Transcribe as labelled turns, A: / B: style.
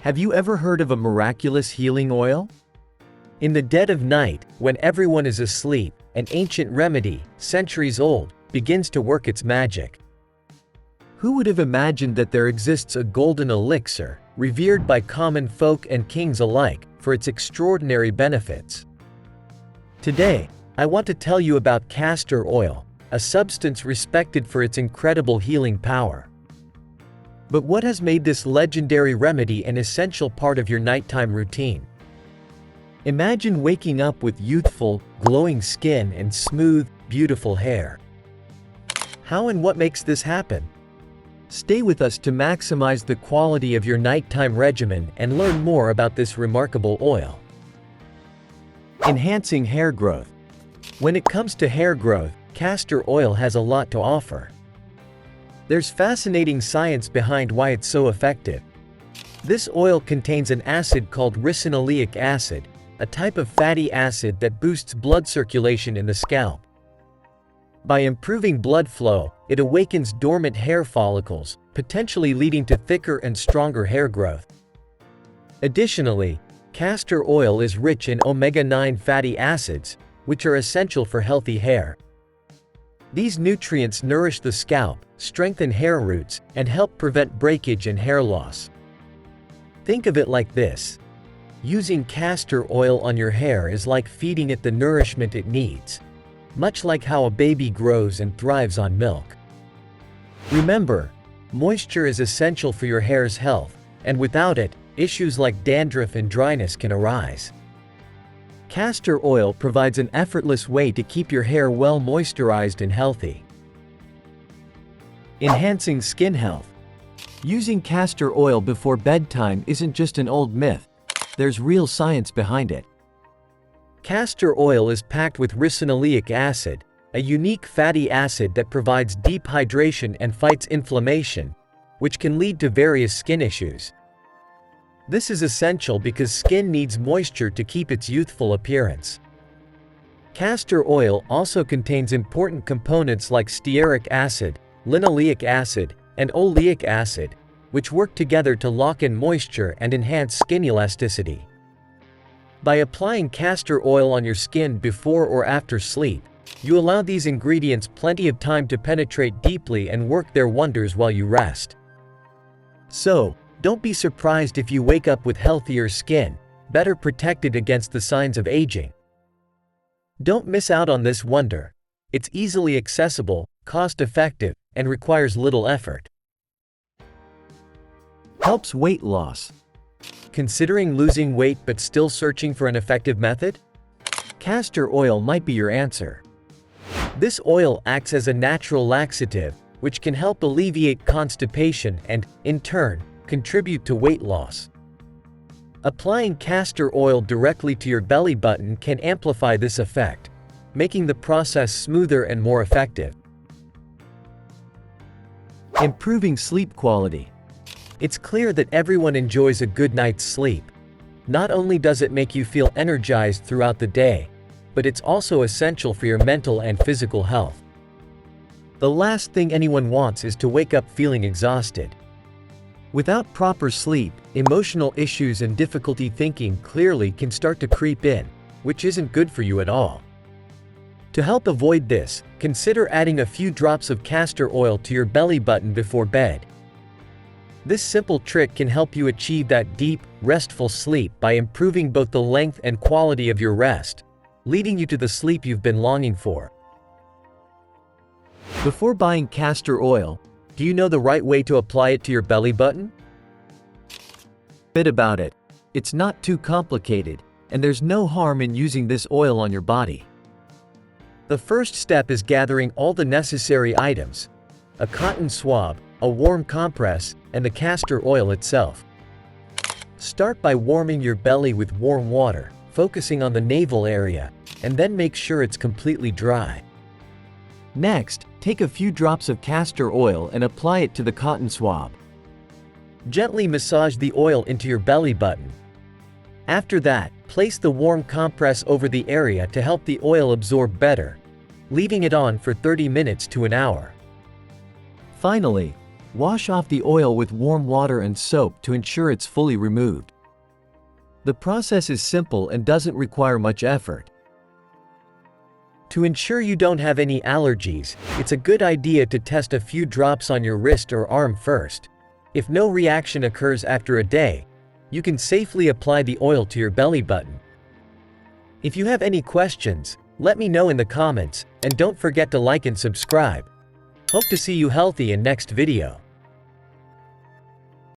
A: Have you ever heard of a miraculous healing oil? In the dead of night, when everyone is asleep, an ancient remedy, centuries old, begins to work its magic. Who would have imagined that there exists a golden elixir, revered by common folk and kings alike, for its extraordinary benefits? Today, I want to tell you about castor oil, a substance respected for its incredible healing power. But what has made this legendary remedy an essential part of your nighttime routine? Imagine waking up with youthful, glowing skin and smooth, beautiful hair. How and what makes this happen? Stay with us to maximize the quality of your nighttime regimen and learn more about this remarkable oil. Enhancing hair growth. When it comes to hair growth, castor oil has a lot to offer. There's fascinating science behind why it's so effective. This oil contains an acid called ricinoleic acid, a type of fatty acid that boosts blood circulation in the scalp. By improving blood flow, it awakens dormant hair follicles, potentially leading to thicker and stronger hair growth. Additionally, castor oil is rich in omega-9 fatty acids, which are essential for healthy hair. These nutrients nourish the scalp, strengthen hair roots, and help prevent breakage and hair loss. Think of it like this. Using castor oil on your hair is like feeding it the nourishment it needs, much like how a baby grows and thrives on milk. Remember, moisture is essential for your hair's health, and without it, issues like dandruff and dryness can arise. Castor oil provides an effortless way to keep your hair well moisturized and healthy. Enhancing skin health. Using castor oil before bedtime isn't just an old myth. There's real science behind it. Castor oil is packed with ricinoleic acid, a unique fatty acid that provides deep hydration and fights inflammation, which can lead to various skin issues. This is essential because skin needs moisture to keep its youthful appearance. Castor oil also contains important components like stearic acid, linoleic acid, and oleic acid, which work together to lock in moisture and enhance skin elasticity. By applying castor oil on your skin before or after sleep, you allow these ingredients plenty of time to penetrate deeply and work their wonders while you rest. So, don't be surprised if you wake up with healthier skin, better protected against the signs of aging. Don't miss out on this wonder. It's easily accessible, cost-effective, and requires little effort. Helps weight loss. Considering losing weight but still searching for an effective method? Castor oil might be your answer. This oil acts as a natural laxative, which can help alleviate constipation and, in turn, contribute to weight loss. Applying castor oil directly to your belly button can amplify this effect, making the process smoother and more effective. Improving sleep quality. It's clear that everyone enjoys a good night's sleep. Not only does it make you feel energized throughout the day, but it's also essential for your mental and physical health. The last thing anyone wants is to wake up feeling exhausted. Without proper sleep, emotional issues and difficulty thinking clearly can start to creep in, which isn't good for you at all. To help avoid this, consider adding a few drops of castor oil to your belly button before bed. This simple trick can help you achieve that deep, restful sleep by improving both the length and quality of your rest, leading you to the sleep you've been longing for. Before buying castor oil, do you know the right way to apply it to your belly button? Bit about it. It's not too complicated, and there's no harm in using this oil on your body. The first step is gathering all the necessary items: a cotton swab, a warm compress, and the castor oil itself. Start by warming your belly with warm water, focusing on the navel area, and then make sure it's completely dry. Next, take a few drops of castor oil and apply it to the cotton swab. Gently massage the oil into your belly button. After that, place the warm compress over the area to help the oil absorb better, leaving it on for 30 minutes to an hour. Finally, Wash off the oil with warm water and soap to ensure it's fully removed. The process is simple and doesn't require much effort. To ensure you don't have any allergies, it's a good idea to test a few drops on your wrist or arm first. If no reaction occurs after a day, you can safely apply the oil to your belly button. If you have any questions, let me know in the comments, and don't forget to like and subscribe. Hope to see you healthy in next video.